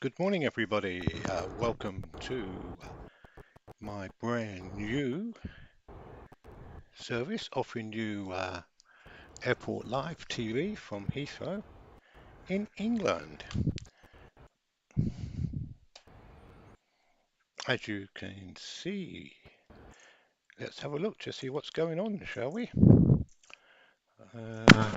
Good morning, everybody. Welcome to my brand new service offering you Airport Live TV from Heathrow in England. As you can see, let's have a look to see what's going on, shall we? Uh,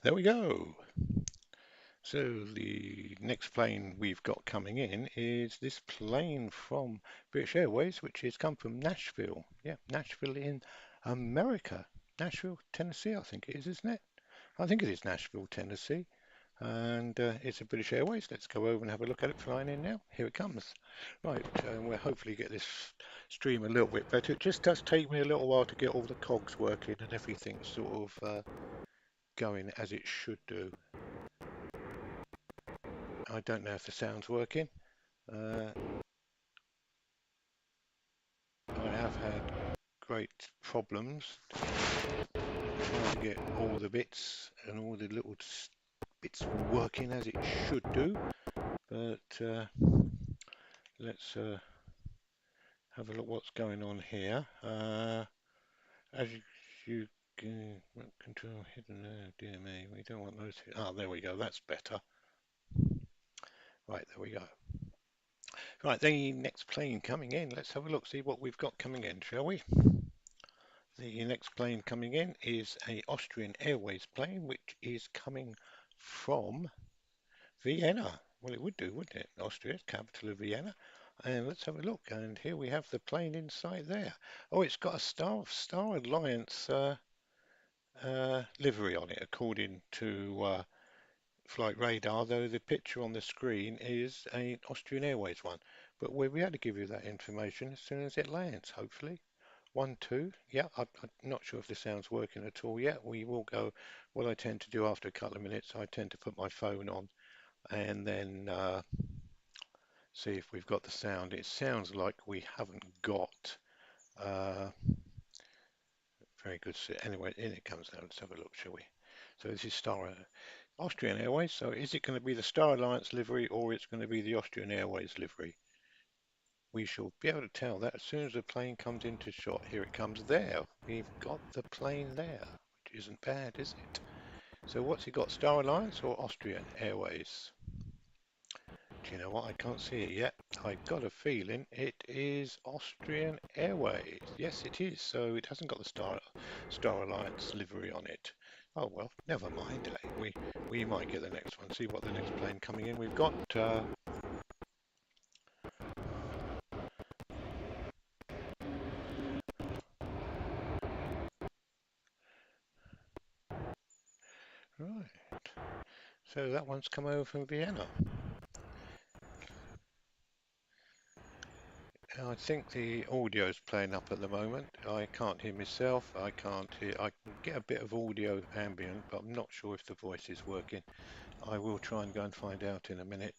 there we go. So the next plane we've got coming in is this plane from British Airways, which has come from Nashville. Yeah, Nashville in America. Nashville, Tennessee, I think it is, isn't it? I think it is Nashville, Tennessee. And it's a British Airways. Let's go over and have a look at it flying in now. Here it comes. Right, we'll hopefully get this stream a little bit better. It just does take me a little while to get all the cogs working and everything sort of going as it should do. I don't know if the sound's working. Uh, I have had great problems trying to get all the bits and all the little bits working as it should do. But let's have a look what's going on here. As you can control hidden DMA, we don't want those. Ah, there we go. That's better. Right, there we go. Right, the next plane coming in. Let's have a look, see what we've got coming in, shall we? The next plane coming in is a Austrian Airways plane, which is coming from Vienna. Well, it would do, wouldn't it? Austria, capital of Vienna. And let's have a look. And here we have the plane inside there. Oh, it's got a Star Alliance livery on it, according to Flight Radar, though the picture on the screen is an Austrian Airways one. But we'll be able to give you that information as soon as it lands, hopefully. 1, 2. Yeah, I'm not sure if the sound's working at all yet. We will go. What I tend to do after a couple of minutes, I tend to put my phone on and then see if we've got the sound. It sounds like we haven't got uh, very good. Anyway, in it comes now. Let's have a look, shall we? So this is Austrian Airways. So is it going to be the Star Alliance livery or it's going to be the Austrian Airways livery? We shall be able to tell that as soon as the plane comes into shot. Here it comes there. We've got the plane there, which isn't bad, is it? So what's it got, Star Alliance or Austrian Airways? Do you know what? I can't see it yet. I've got a feeling it is Austrian Airways. Yes, it is. So it hasn't got the Star Alliance livery on it. Oh well, never mind. Eh? We might get the next one. See what the next plane coming in. We've got right. So that one's come over from Vienna. I think the audio's playing up at the moment. I can't hear myself. I can't hear. I can get a bit of audio ambient, but I'm not sure if the voice is working. I will try and go and find out in a minute.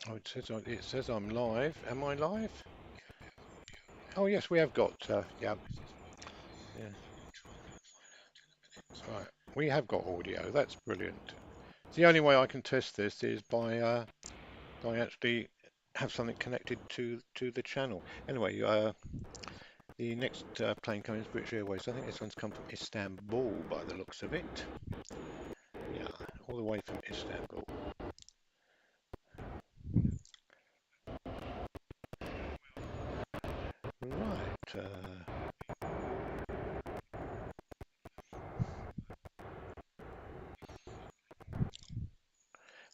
Oh, it says I'm live. Am I live? Oh yes, we have got. Yeah, yeah. Right, we have got audio. That's brilliant. The only way I can test this is by actually have something connected to the channel. Anyway, the next plane coming is British Airways. I think this one's come from Istanbul by the looks of it. Yeah, all the way from Istanbul. Right.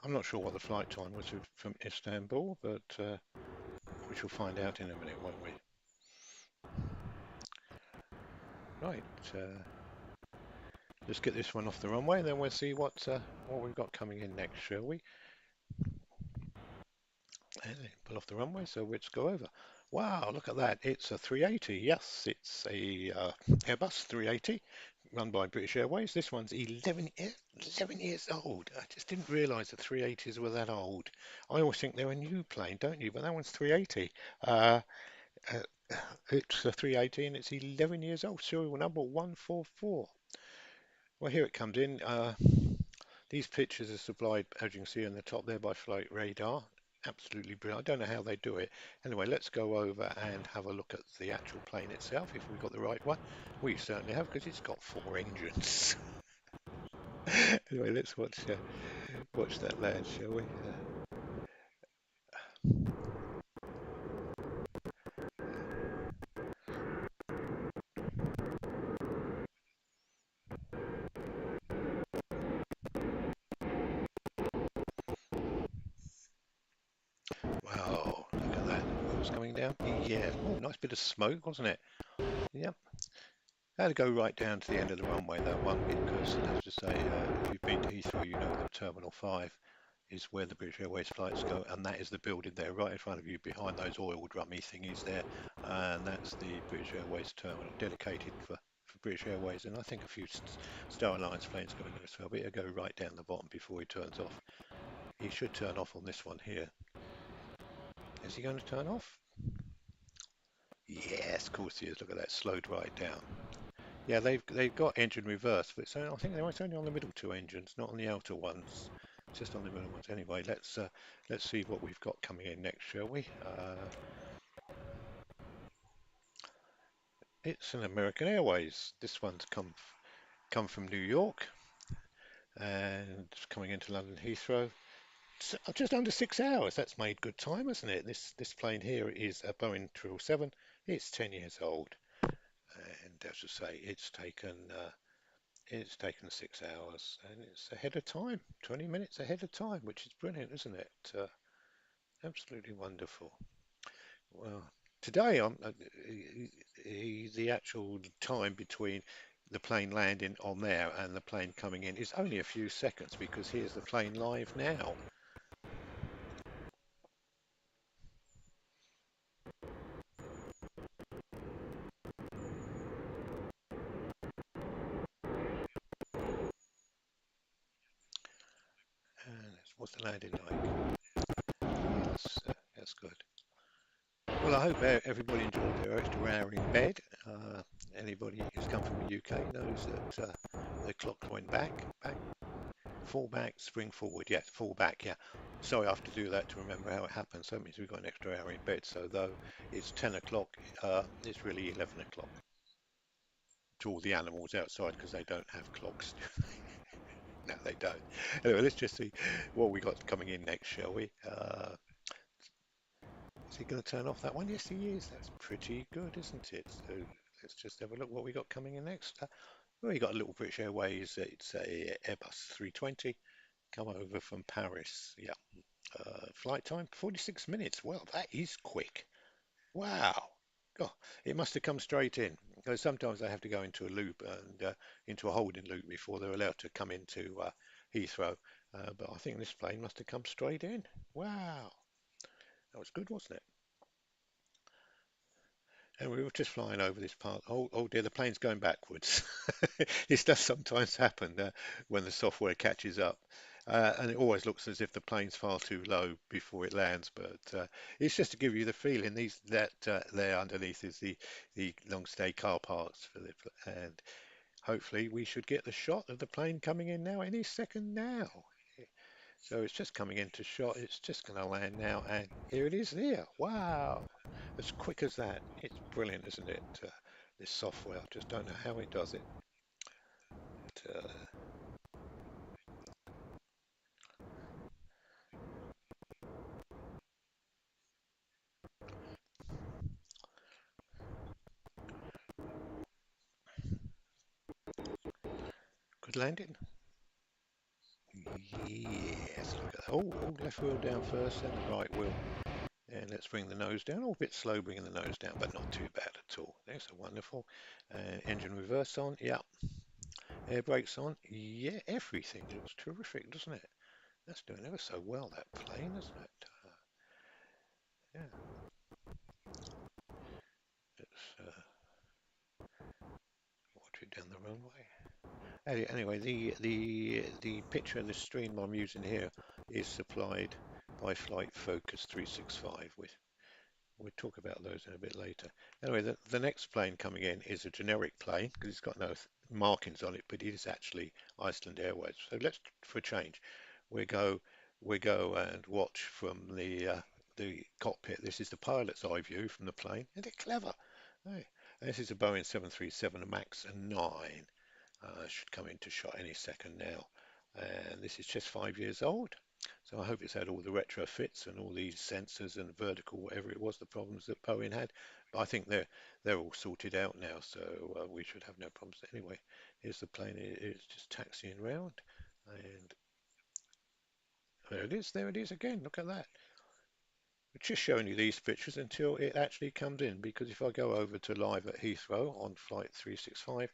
I'm not sure what the flight time was from Istanbul, but we shall find out in a minute, won't we? Right. Let's get this one off the runway, and then we'll see what we've got coming in next, shall we? And then pull off the runway, so let's go over. Wow, look at that. It's a 380. Yes, it's a Airbus 380 run by British Airways. This one's 11 years old. I just didn't realise the 380s were that old. I always think they're a new plane, don't you? But that one's 380. Uh, uh, it's a 380 and it's 11 years old. Serial number 144. Well, here it comes in. These pictures are supplied, as you can see on the top there, by Flight Radar. Absolutely brilliant. I don't know how they do it. Anyway, let's go over and have a look at the actual plane itself, if we got the right one. We certainly have, because it's got 4 engines. Anyway, let's watch that land, shall we? Wow, look at that. Wheels coming down. Yeah. Oh, nice bit of smoke, wasn't it? Yep. I had to go right down to the end of the runway, that one, because, as to say, if you've been to Heathrow, you know that Terminal 5 is where the British Airways flights go, and that is the building there, right in front of you, behind those oil drummy thingies there, and that's the British Airways terminal, dedicated for British Airways, and I think a few Star Alliance planes go in there as well, but it'll go right down the bottom before he turns off. He should turn off on this one here. Is he going to turn off? Yes, of course he is. Look at that, slowed right down. Yeah, they've got engine reverse, but so I think it's only on the middle two engines, not on the outer ones, just on the middle ones. Anyway, let's see what we've got coming in next, shall we? It's an American Airways. This one's come from New York and it's coming into London Heathrow. Just under 6 hours. That's made good time, hasn't it? This plane here is a Boeing 777. It's 10 years old, and as I say, it's taken 6 hours and it's ahead of time, 20 minutes ahead of time, which is brilliant, isn't it? Absolutely wonderful. Well, today the actual time between the plane landing on there and the plane coming in is only a few seconds because here's the plane live now. And what's the landing like? Yes, that's good. Well, I hope everybody enjoyed their extra hour in bed. Anybody who's come from the UK knows that the clock went back, fall back, spring forward. Yeah, fall back. Yeah. Sorry, I have to do that to remember how it happened. So it means we've got an extra hour in bed. So though it's 10 o'clock, it's really 11 o'clock to all the animals outside because they don't have clocks. No, they don't. Anyway, let's just see what we got coming in next, shall we? Is he going to turn off that one? Yes, he is. That's pretty good, isn't it? So let's just have a look what we got coming in next. Well, we got a little British Airways. It's a Airbus 320 come over from Paris. Yeah. Flight time 46 minutes. Well, that is quick. Wow. God, it must have come straight in. Because sometimes they have to go into a loop and into a holding loop before they're allowed to come into Heathrow. But I think this plane must have come straight in. Wow. That was good, wasn't it? And we were just flying over this part. Oh dear, the plane's going backwards. This does sometimes happen when the software catches up. And it always looks as if the plane's far too low before it lands, but it's just to give you the feeling. These that there underneath is the long stay car parks for and hopefully we should get the shot of the plane coming in now any second now. So it's just coming into shot. It's just going to land now, and here it is there. Wow, as quick as that. It's brilliant, isn't it? This software. I just don't know how it does it. But, good landing. Yes, look at that. Oh, left wheel down first, then the right wheel. And let's bring the nose down. Oh, a bit slow bringing the nose down, but not too bad at all. There's a wonderful. Engine reverse on. Yeah. Air brakes on. Yeah, everything looks terrific, doesn't it? That's doing ever so well, that plane, isn't it? Yeah, it's watch it down the runway. Anyway, the picture of the stream I'm using here is supplied by Flight Focus 365. We'll talk about those in a bit later. Anyway, the next plane coming in is a generic plane because it's got no markings on it, but it is actually Iceland Airways. So let's, for a change, we go we go and watch from the cockpit. This is the pilot's eye view from the plane. Isn't it clever? Hey, this is a Boeing 737 MAX 9. Should come into shot any second now. And this is just 5 years old. So I hope it's had all the retrofits and all these sensors and vertical, whatever it was, the problems that Boeing had. But I think they're all sorted out now, so we should have no problems. Anyway, here's the plane. It's just taxiing around, and there it is. There it is again. Look at that. It's just showing you these pictures until it actually comes in, because if I go over to live at Heathrow on flight 365,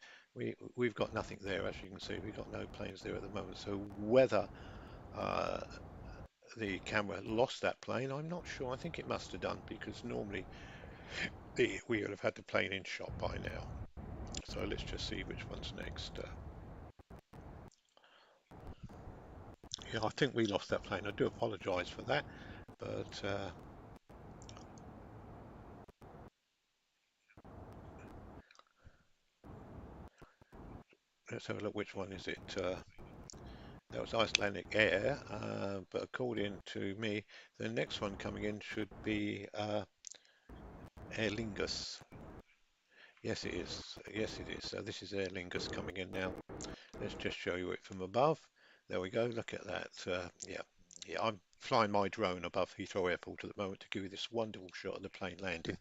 we've got nothing there. As you can see, we've got no planes there at the moment. So whether uh, the camera lost that plane, I'm not sure. I think it must have done, because normally we would have had the plane in shot by now. So let's just see which one's next. Yeah, I think we lost that plane. I do apologise for that, but let's have a look. Which one is it? That was Icelandic Air, but according to me, the next one coming in should be Aer Lingus. Yes, it is. Yes, it is. So this is Aer Lingus coming in now. Let's just show you it from above. There we go. Look at that. Yeah. I'm flying my drone above Heathrow Airport at the moment to give you this wonderful shot of the plane landing.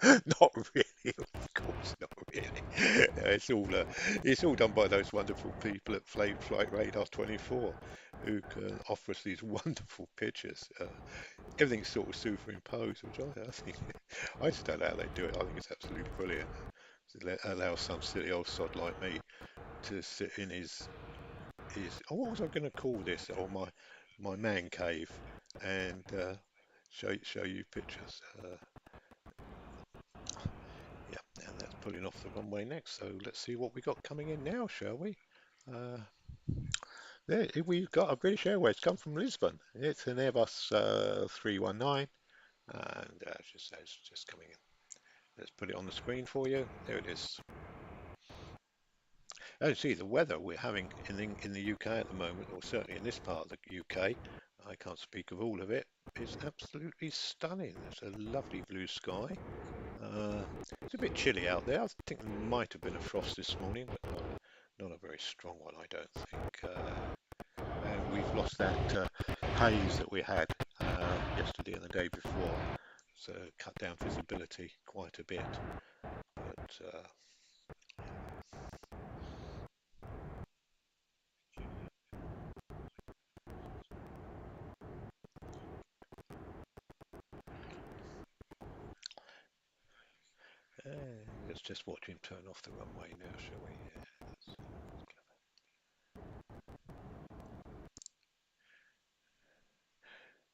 Not really, of course, not really. It's all done by those wonderful people at Flight Radar 24 who can offer us these wonderful pictures. Everything's sort of superimposed, which I think I just don't know how they do it. I think it's absolutely brilliant. Allow some silly old sod like me to sit in his what was I going to call this? Or my man cave, and show you pictures. Yeah, and that's pulling off the runway next. So let's see what we got coming in now, shall we? Uh, there we've got a British Airways come from Lisbon. It's an Airbus 319, and it's just coming in. Let's put it on the screen for you. There it is. Oh, see the weather we're having in the UK at the moment, or certainly in this part of the UK. I can't speak of all of it. It's absolutely stunning. There's a lovely blue sky. Uh, it's a bit chilly out there. I think there might have been a frost this morning, but not a very strong one, I don't think. And we've lost that haze that we had yesterday and the day before, so cut down visibility quite a bit. But let's just watch him turn off the runway now, shall we?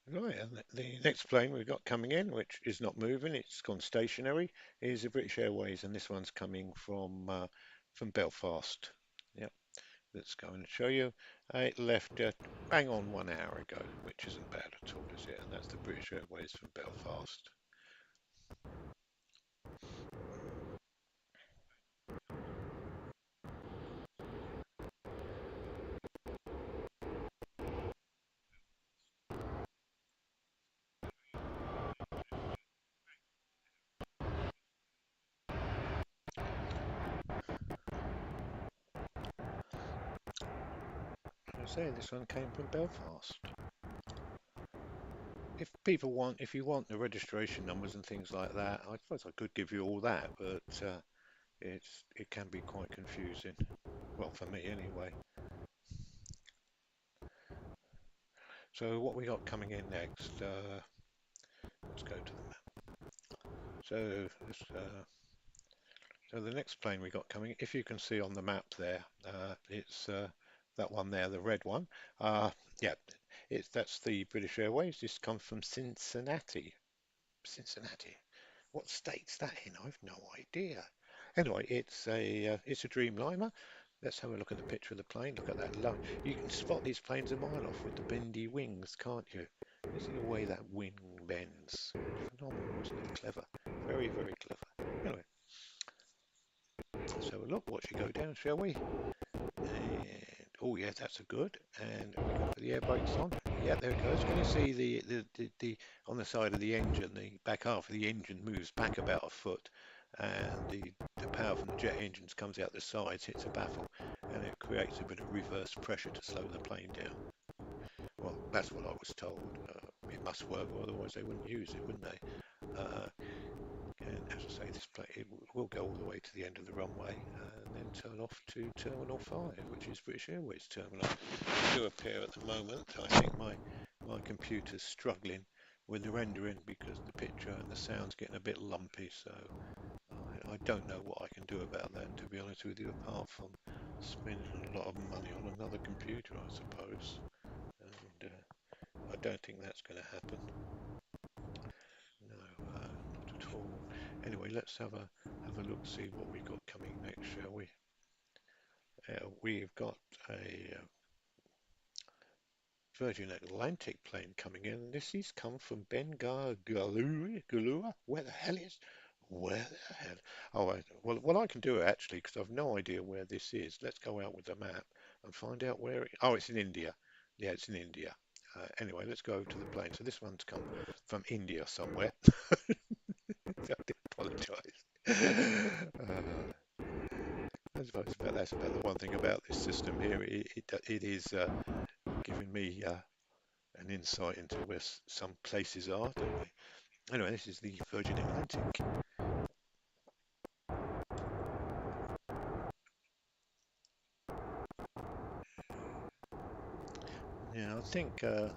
Yeah, right, and the next plane we've got coming in, which is not moving, it's gone stationary, is the British Airways, and this one's coming from Belfast. Yep, let's go and show you. It left bang on 1 hour ago, which isn't bad at all, is it? And that's the British Airways from Belfast. I say this one came from Belfast. If you want the registration numbers and things like that, I suppose I could give you all that, but it can be quite confusing. Well, for me anyway. So what we got coming in next? Let's go to the map. So so the next plane we got coming, if you can see on the map there, it's that one there, the red one. Uh, yeah, that's the British Airways. This comes from Cincinnati. Cincinnati. What state's that in? I've no idea. Anyway, it's a Dreamliner. Let's have a look at the picture of the plane. Look at that line. You can spot these planes a mile off with the bendy wings, can't you? You see the way that wing bends. Phenomenal, isn't it? Clever. Very, very clever. Anyway, let's have a look. Watch it go down, shall we? And oh yeah, that's a good. And we can put the air brakes on. Yeah, there it goes. Can you see the on the side of the engine, the back half of the engine moves back about a foot, and the power from the jet engines comes out the sides, hits a baffle, and it creates a bit of reverse pressure to slow the plane down. Well, that's what I was told. It must work, or otherwise they wouldn't use it, wouldn't they? And as I say, this plane it will go all the way to the end of the runway and then turn off to Terminal 5, which is British Airways Terminal. They do appear at the moment. I think my computer's struggling with the rendering because the picture and the sound's getting a bit lumpy, so I don't know what I can do about that, to be honest with you, apart from spending a lot of money on another computer, I suppose. And I don't think that's going to happen. No, not at all. Anyway, let's have a look, see what we got coming next, shall we? We've got a Virgin Atlantic plane coming in. This has come from Galua. Where the hell is? Where the hell? Oh, well, what I can do actually, because I've no idea where this is. Let's go out with the map and find out where it. Oh, it's in India. Yeah, it's in India. Anyway, let's go to the plane. So this one's come from India somewhere. I do apologise. I suppose that's about the one thing about this system here. It is giving me an insight into where some places are, don't they? Anyway, this is the Virgin Atlantic. Yeah, I think the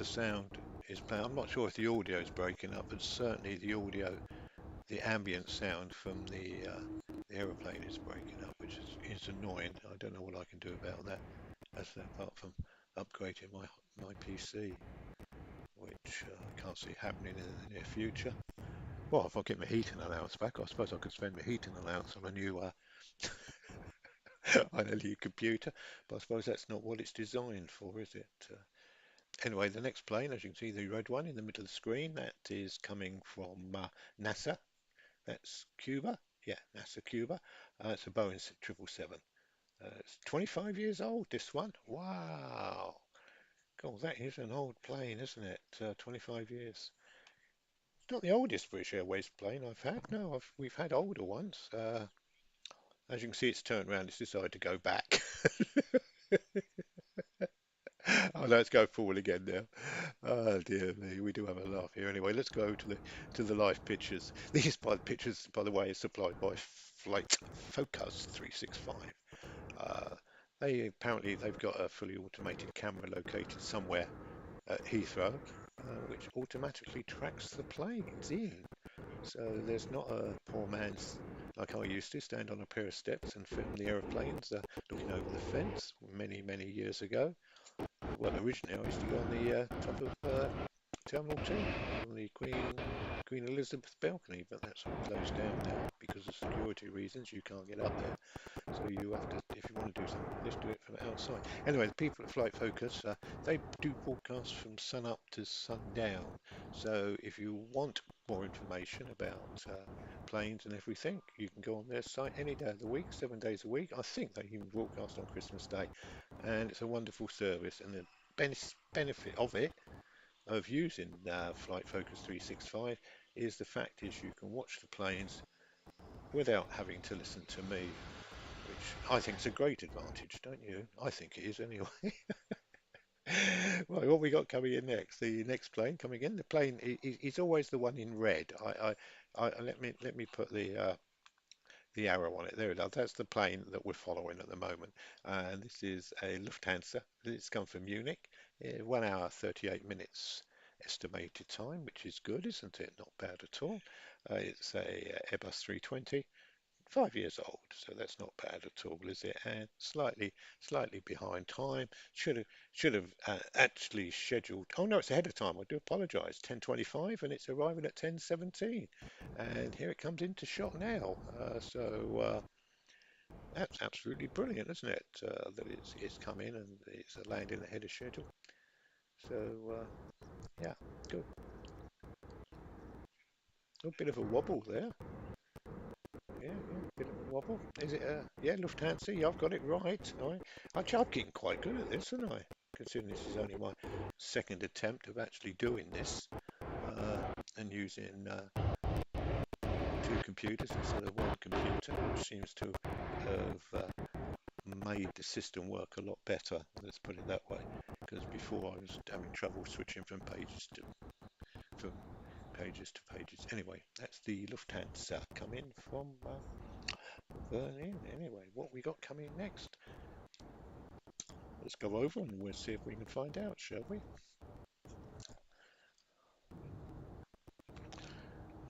sound is playing. I'm not sure if the audio is breaking up, but certainly the audio, the ambient sound from the aeroplane is breaking up, which is annoying. I don't know what I can do about that, apart from upgrading my PC, which I can't see happening in the near future. Well, if I get my heating allowance back, I suppose I could spend my heating allowance on a new on a new computer, but I suppose that's not what it's designed for, is it? Anyway, the next plane, as you can see, the red one in the middle of the screen, that is coming from NASA. That's Cuba. Yeah, NASA Cuba. It's a Boeing 777. It's 25 years old, this one. Wow. God, that is an old plane, isn't it? 25 years. It's not the oldest British Airways plane I've had. No, we've had older ones. As you can see, it's turned around. It's decided to go back. Oh no, let's go forward again now. Oh dear me, we do have a laugh here. Anyway, let's go to the live pictures. These by the pictures, by the way, is supplied by Flight Focus 365. They apparently they've got a fully automated camera located somewhere at Heathrow, which automatically tracks the planes in. So there's not a poor man's like I used to stand on a pair of steps and film the aeroplanes looking over the fence many, many years ago. Well, originally I used to go on the top of Terminal 2 on the Queen Elizabeth balcony, but that's all closed down now because of security reasons. You can't get up there. So you have to, if you want to do something, let's do it from outside. Anyway, the people at Flight Focus, they do broadcasts from sun up to sundown. So if you want more information about planes and everything, you can go on their site any day of the week, 7 days a week. I think they even broadcast on Christmas Day, and it's a wonderful service. And the benefit of it, of using Flight Focus 365, is the fact is you can watch the planes without having to listen to me, which I think is a great advantage, don't you? I think it is anyway. Right, what we got coming in next? The next plane coming in. The plane is always the one in red. Let me put the arrow on it. There it is. That's the plane that we're following at the moment. And this is a Lufthansa. It's come from Munich. 1 hour 38 minutes estimated time, which is good, isn't it? Not bad at all. It's a Airbus 320. 5 years old, so that's not bad at all, is it? And slightly behind time. Should have actually scheduled. Oh no, it's ahead of time. I do apologise. 10:25, and it's arriving at 10:17, and here it comes into shot now. That's absolutely brilliant, isn't it? That it's come in and it's landing ahead of schedule. So yeah, good. A bit of a wobble there. Yeah, bit of a wobble. Is it yeah, Lufthansa? Yeah, I've got it right. I'm getting quite good at this, aren't I? Considering this is only my second attempt of actually doing this uh, and using two computers instead of one computer, which seems to have made the system work a lot better. Let's put it that way. Because before I was having trouble switching from pages to pages. Anyway, that's the Lufthansa coming from Berlin. Anyway, what we got coming next? Let's go over and we'll see if we can find out, shall we?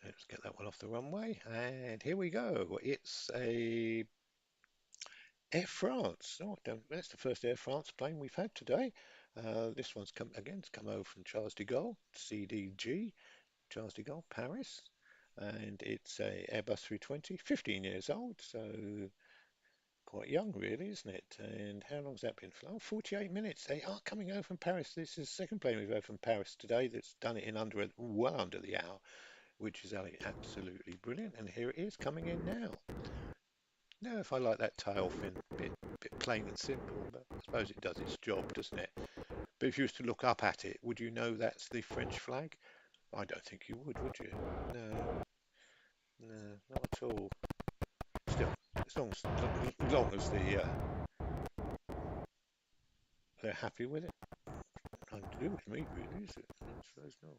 Let's get that one off the runway. And here we go. It's a Air France. Oh, that's the first Air France plane we've had today. This one's it's come over from Charles de Gaulle, CDG, Charles de Gaulle, Paris. And it's a Airbus 320, 15 years old, so quite young, really, isn't it? And how long's that been flown? 48 minutes. They are coming over from Paris. This is the second plane we've had from Paris today that's done it in well under the hour, which is absolutely brilliant. And here it is coming in now. Now, if I like that tail fin, bit plain and simple, but I suppose it does its job, doesn't it? But if you was to look up at it, would you know that's the French flag? I don't think you would you? No, no, not at all. Still, as long as they're happy with it, nothing to do with me, really, is it? I suppose not.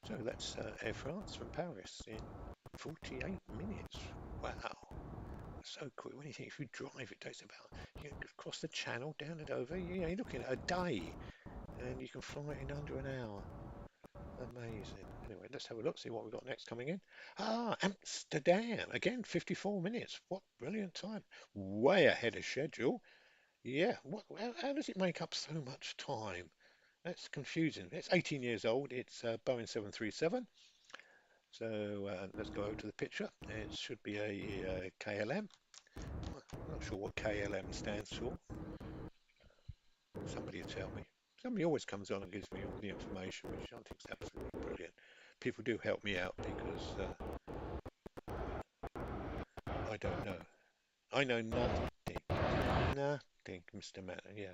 So that's Air France from Paris in 48 minutes. Wow, so quick. When you think if you drive, it takes about you can cross the channel, down and over. You're looking at a day, and you can fly it in under an hour. Amazing. Anyway, let's have a look, see what we've got next coming in. Ah, Amsterdam. Again, 54 minutes. What brilliant time. Way ahead of schedule. Yeah, how does it make up so much time? That's confusing. It's 18 years old. It's Boeing 737. So let's go over to the picture. It should be a KLM. I'm not sure what KLM stands for. Somebody will tell me. Somebody always comes on and gives me all the information, which I think is absolutely brilliant. People do help me out because I don't know. I know nothing. Nothing, Mr. Mann. Yeah.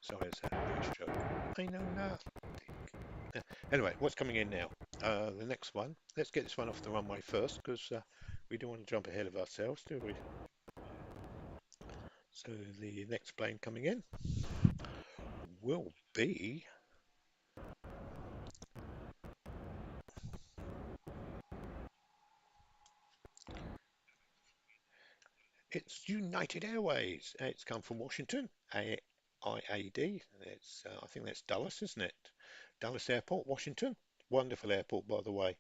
Sorry, it's a British joke. I know nothing. Anyway, what's coming in now? The next one. Let's get this one off the runway first because we don't want to jump ahead of ourselves, do we? So the next plane coming in will be it's United Airways. It's come from Washington, IAD. I think that's Dulles, isn't it? Dulles Airport, Washington. Wonderful airport, by the way.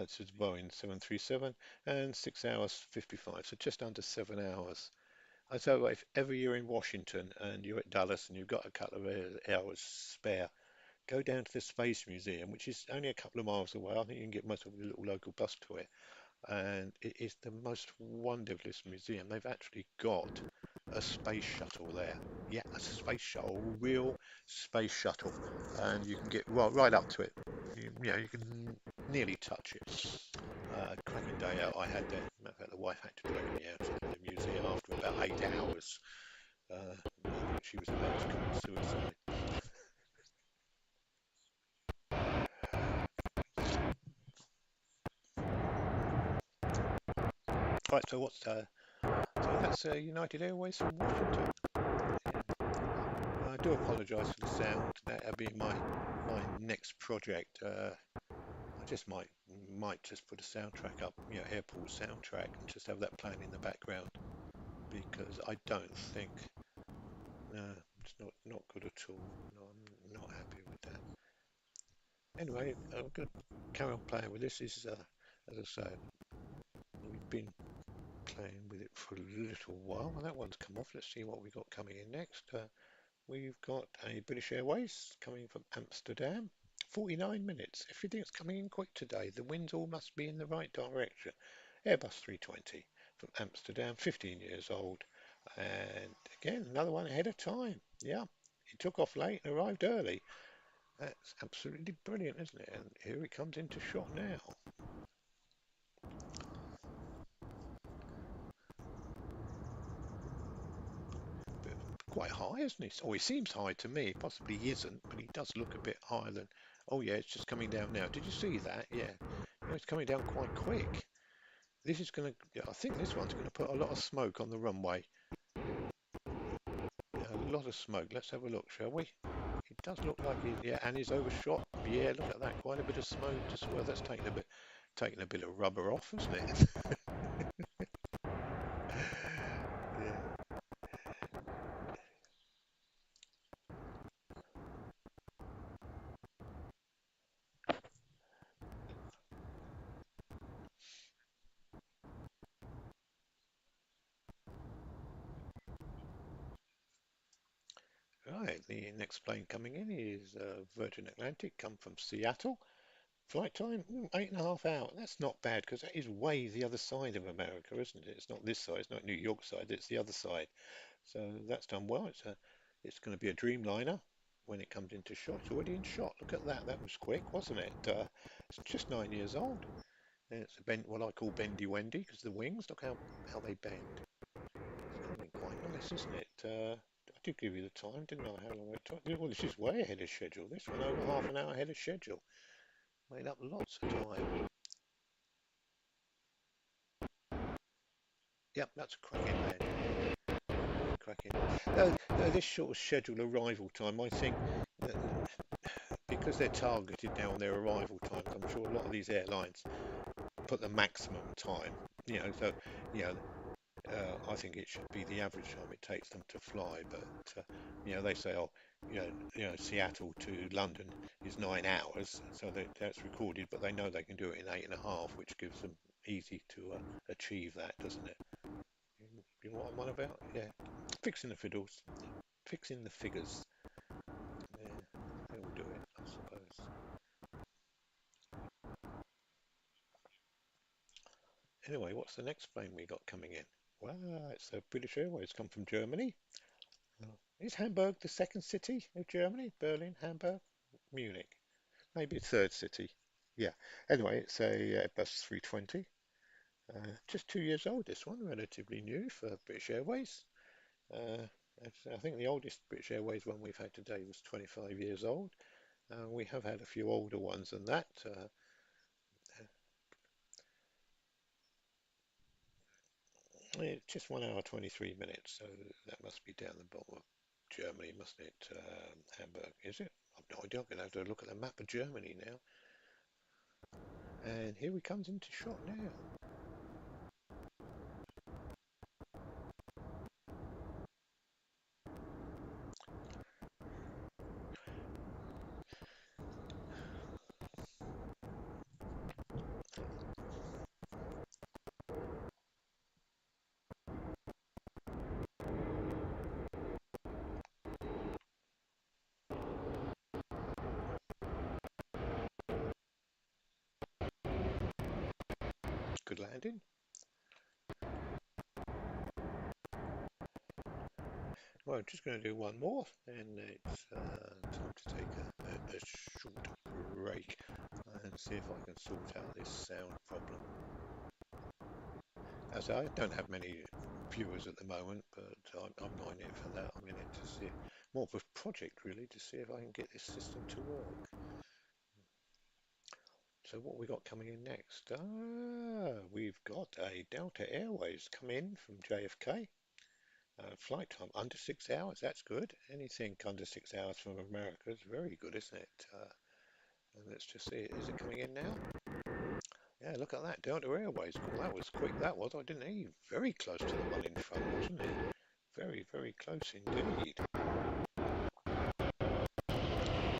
It's a Boeing 737 and 6 hours 55, so just under 7 hours. So if ever you're in Washington and you're at Dulles and you've got a couple of hours spare, go down to the Space Museum, which is only a couple of miles away. I think you can get most of the little local bus to it, and it is the most wonderfulest museum. They've actually got a space shuttle there. Yeah, a space shuttle, a real space shuttle, and you can get right up to it. You can nearly touch it. Cracking day out I had there. Matter of fact, the wife had to drag me out to the museum after about 8 hours. I think she was about to commit suicide. Right, so that's United Airways from Washington. Yeah. I do apologise for the sound. That'll be my next project. I just might just put a soundtrack up, airport soundtrack, and just have that playing in the background because I don't think no, it's not good at all. No, I'm not happy with that. Anyway, I'm going to carry on playing with this. This is As I say, we've been playing with it for a little while. Well, that one's come off. Let's see what we've got coming in next. We've got a British Airways coming from Amsterdam. 49 minutes. Everything's coming in quick today. The winds all must be in the right direction. Airbus 320 from Amsterdam, 15 years old. And again, another one ahead of time. Yeah, it took off late and arrived early. That's absolutely brilliant, isn't it? And here it comes into shot now. But quite high, isn't he? Oh, he seems high to me. Possibly he isn't, but he does look a bit higher than. Oh yeah, it's just coming down now. Did you see that? Yeah, it's coming down quite quick. This is going to. Yeah, I think this one's going to put a lot of smoke on the runway. Yeah, a lot of smoke. Let's have a look, shall we? It does look like he. Yeah, and he's overshot. Yeah, look at that. Quite a bit of smoke as well. That's taking a bit of rubber off, isn't it? Yeah. Right. The next plane coming in is Virgin Atlantic, come from Seattle. Flight time, 8.5 hours. That's not bad because that is way the other side of America, isn't it? It's not this side, it's not New York side, it's the other side. So that's done well. It's going to be a Dreamliner when it comes into shot. It's already in shot. Look at that. That was quick, wasn't it? It's just 9 years old. And it's a what I call bendy wendy because the wings. Look how they bend. It's coming quite nice, isn't it? I did give you the time, didn't I? How long it took? Well, this is way ahead of schedule. This one over half an hour ahead of schedule. Made up lots of time. Yep, that's a cracking land. Cracking. This sort of schedule arrival time, I think, that because they're targeted now on their arrival times, I'm sure a lot of these airlines put the maximum time. So you know, I think it should be the average time it takes them to fly. But they say, oh, Seattle to London is 9 hours, so that's recorded. But they know they can do it in 8.5, which gives them easy to achieve that, doesn't it? You know what I'm on about? Yeah, fixing the fiddles, fixing the figures. Yeah, they'll do it, I suppose. Anyway, what's the next plane we got coming in? Well, it's a British Airways, come from Germany. Is Hamburg the second city of Germany? Berlin, Hamburg, Munich. Maybe third city. Yeah. Anyway, it's a Airbus 320. Just 2 years old, this one, relatively new for British Airways. Uh, I think the oldest British Airways one we've had today was 25 years old. We have had a few older ones than that. It's just 1 hour 23 minutes, so that must be down the bottom of Germany, mustn't it? Hamburg, is it? I've no idea. I'm going to have to look at the map of Germany now. And here he comes into shot now. Good landing. Well, I'm just going to do one more, and it's time to take a short break and see if I can sort out this sound problem. As I don't have many viewers at the moment, but I'm not in it for that. I'm in it to see more of a project really to see if I can get this system to work. So what we got coming in next? We've got a Delta Airways come in from JFK. Flight time under 6 hours. That's good. Anything under 6 hours from America is very good, isn't it? And let's just see. Is it coming in now? Yeah, look at that. Delta Airways. Cool. That was quick. That was. I didn't even. Very close to the one in front, wasn't it? Very, very close indeed.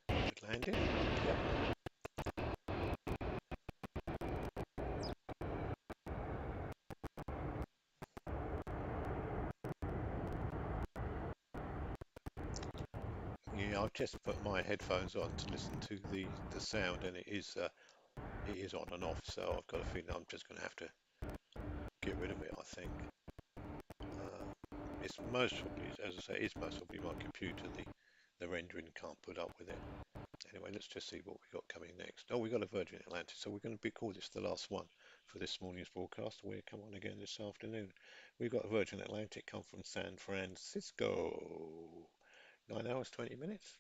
Good landing. Yep. Yeah, I've just put my headphones on to listen to the sound, and it is on and off. So I've got a feeling I'm just going to have to get rid of it. I think uh, it's most probably, as I say, it's most probably my computer. The rendering can't put up with it. Anyway, let's just see what we got coming next. Oh, we got a Virgin Atlantic, so we're going to call this the last one for this morning's broadcast. We'll come on again this afternoon. We've got a Virgin Atlantic come from San Francisco. 9 hours, 20 minutes.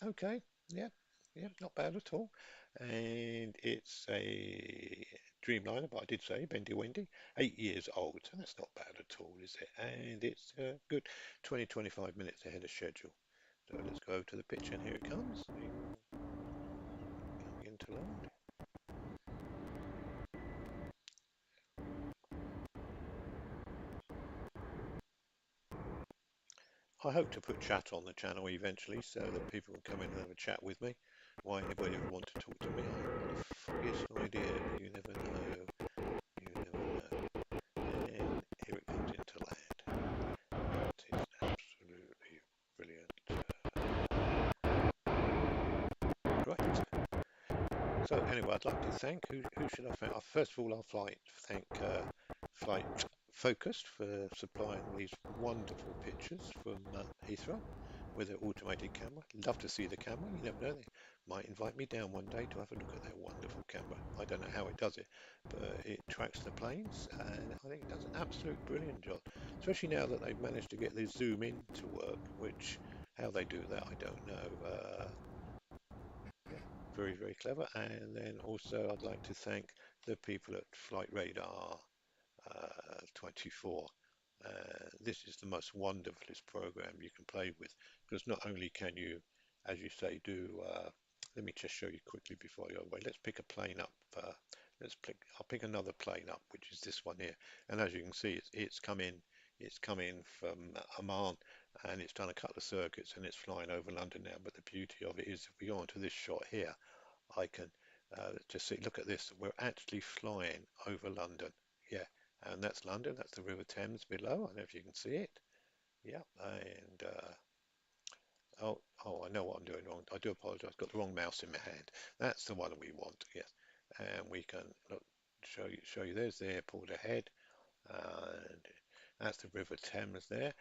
Okay. Yeah. Yeah, not bad at all. And it's a Dreamliner, but I did say bendy wendy, 8 years old, so that's not bad at all, is it? And it's good 20, 25 minutes ahead of schedule. So let's go over to the picture, and here it comes. Coming into load. I hope to put chat on the channel eventually so that people can come in and have a chat with me. Why anybody ever want to talk to me, I haven't got the foggiest idea, but you never know. You never know. And here it comes into land. That is absolutely brilliant. Right. So anyway, I'd like to thank who should I thank? First of all, thank Flight Focused for supplying these wonderful pictures from Heathrow with their automated camera. Love to see the camera. You never know, they might invite me down one day to have a look at their wonderful camera. I don't know how it does it, but it tracks the planes, and I think it does an absolute brilliant job. Especially now that they've managed to get the zoom in to work, which how they do that I don't know. Yeah, very, very clever. And then also I'd like to thank the people at Flight Radar 24. This is the most wonderfulest program you can play with, because not only can you, as you say, let me just show you quickly before I go away. Let's pick a plane up. I'll pick another plane up, which is this one here. And as you can see, it's come in from Amman, and it's done a couple of circuits, and it's flying over London now. But the beauty of it is, if we go onto this shot here, I can just see, look at this. We're actually flying over London. Yeah, and that's London. That's the River Thames below. I don't know if you can see it. Yeah, and oh, I know what I'm doing wrong. I do apologise. Got the wrong mouse in my hand. That's the one we want. Yes, and we can look, show you. There's the airport ahead, and that's the River Thames there.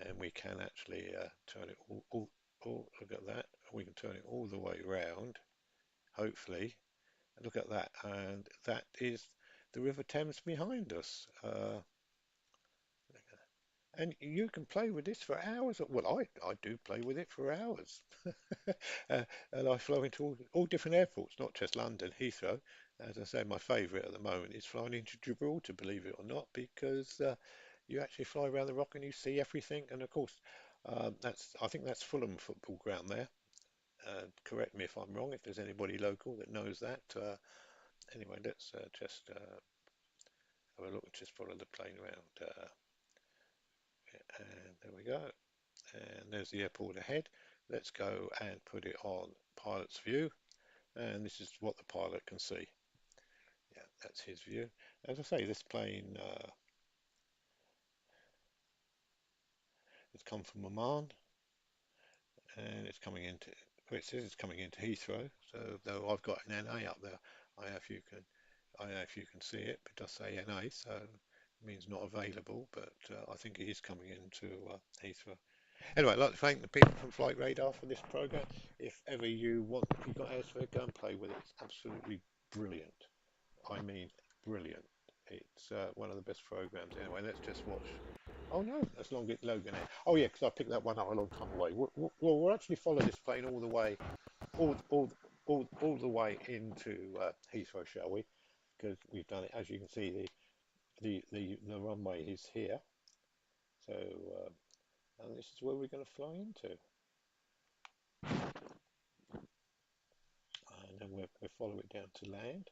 And we can actually turn it all. Look at that. We can turn it all the way round. Hopefully, look at that, and that is the River Thames behind us. And you can play with this for hours. Well, I do play with it for hours. And I fly into all different airports, not just London, Heathrow. As I say, my favourite at the moment is flying into Gibraltar, believe it or not, because you actually fly around the rock and you see everything. And of course, I think that's Fulham football ground there. Correct me if I'm wrong, if there's anybody local that knows that. Anyway, let's just have a look and just follow the plane around. And there we go. And there's the airport ahead. Let's go and put it on pilot's view. And this is what the pilot can see. Yeah, that's his view. As I say, this plane has come from Oman, and it's coming into, well, it says it's coming into Heathrow. So though I've got an NA up there, I don't know if you can, I don't know if you can see it, but it does say NA, so it means not available. But I think it is coming into Heathrow. Anyway, I'd like to thank the people from Flight Radar for this program. If ever you want, if you've got Airsphere, go and play with it. It's absolutely brilliant. I mean, brilliant. It's one of the best programs. Anyway, let's just watch. Oh no, that's Logan Air. Oh yeah, because I picked that one up a long time away. We'll actually follow this plane all the way, all the way into Heathrow, shall we? Because we've done it. As you can see, the runway is here. So, and this is where we're going to fly into. And then we'll follow it down to land.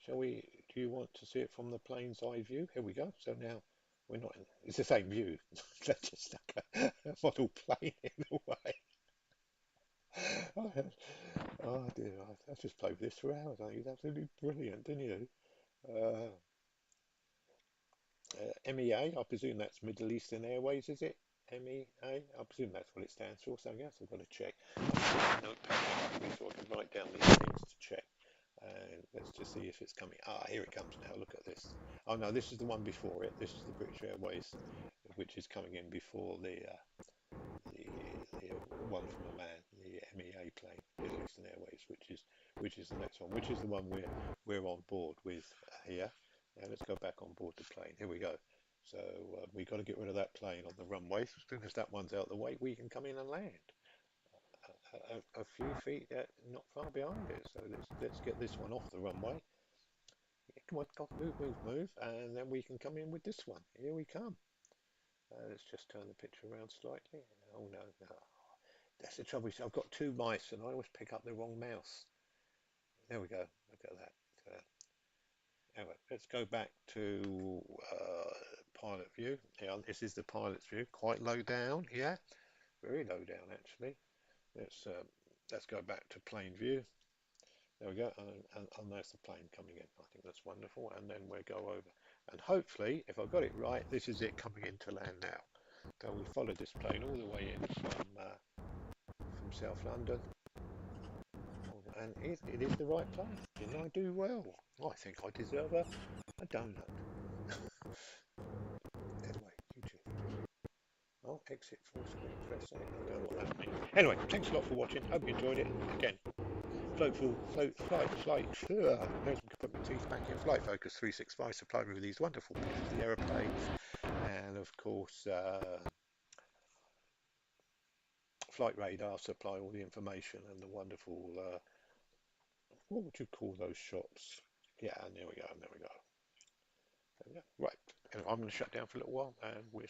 Shall we? Do you want to see it from the plane's eye view? Here we go. So now we're not in, it's the same view. That's just stuck a model plane in the way. Oh dear, I just played with this for hours. I think it's absolutely brilliant, didn't you? MEA, I presume that's Middle Eastern Airways, is it? MEA? I presume that's what it stands for, so yes, I've got to check. I'll notepad with me so I can write down these things to check. And let's just see if it's coming. Ah, here it comes now. Look at this. Oh no, this is the one before it. This is the British Airways, which is coming in before the one from Oman, the MEA plane, Middle Eastern Airways, which is the next one, which is the one we're on board with here. Now let's go back on board the plane. Here we go. So we got to get rid of that plane on the runway. As soon as that one's out the way, we can come in and land a few feet, not far behind it. So let's get this one off the runway. Yeah, come on, God, move, move, move, and then we can come in with this one. Here we come. Let's just turn the picture around slightly. Oh no, no. That's the trouble. I've got two mice, and I always pick up the wrong mouse. There we go. Look at that. Anyway, let's go back to pilot view. Yeah, this is the pilot's view. Quite low down. Yeah, very low down actually. Let's go back to plane view. There we go, and there's the plane coming in. I think that's wonderful. And then we'll go over, and hopefully, if I've got it right, this is it coming into land now. So we followed this plane all the way in from South London, and it is the right plane. Didn't I do well? I think I deserve a donut. Anyway, YouTube. Oh, exit full screen press. I don't know what that means. Anyway, thanks a lot for watching. Hope you enjoyed it. Again, there's put my teeth back in. Flight Focus 365 supplied me with these wonderful pictures of the aeroplanes, and of course, Flight Radar supply all the information and the wonderful. What would you call those shops? Yeah, and there we go. And there we go. There we go. Right. Anyway, I'm going to shut down for a little while, and we'll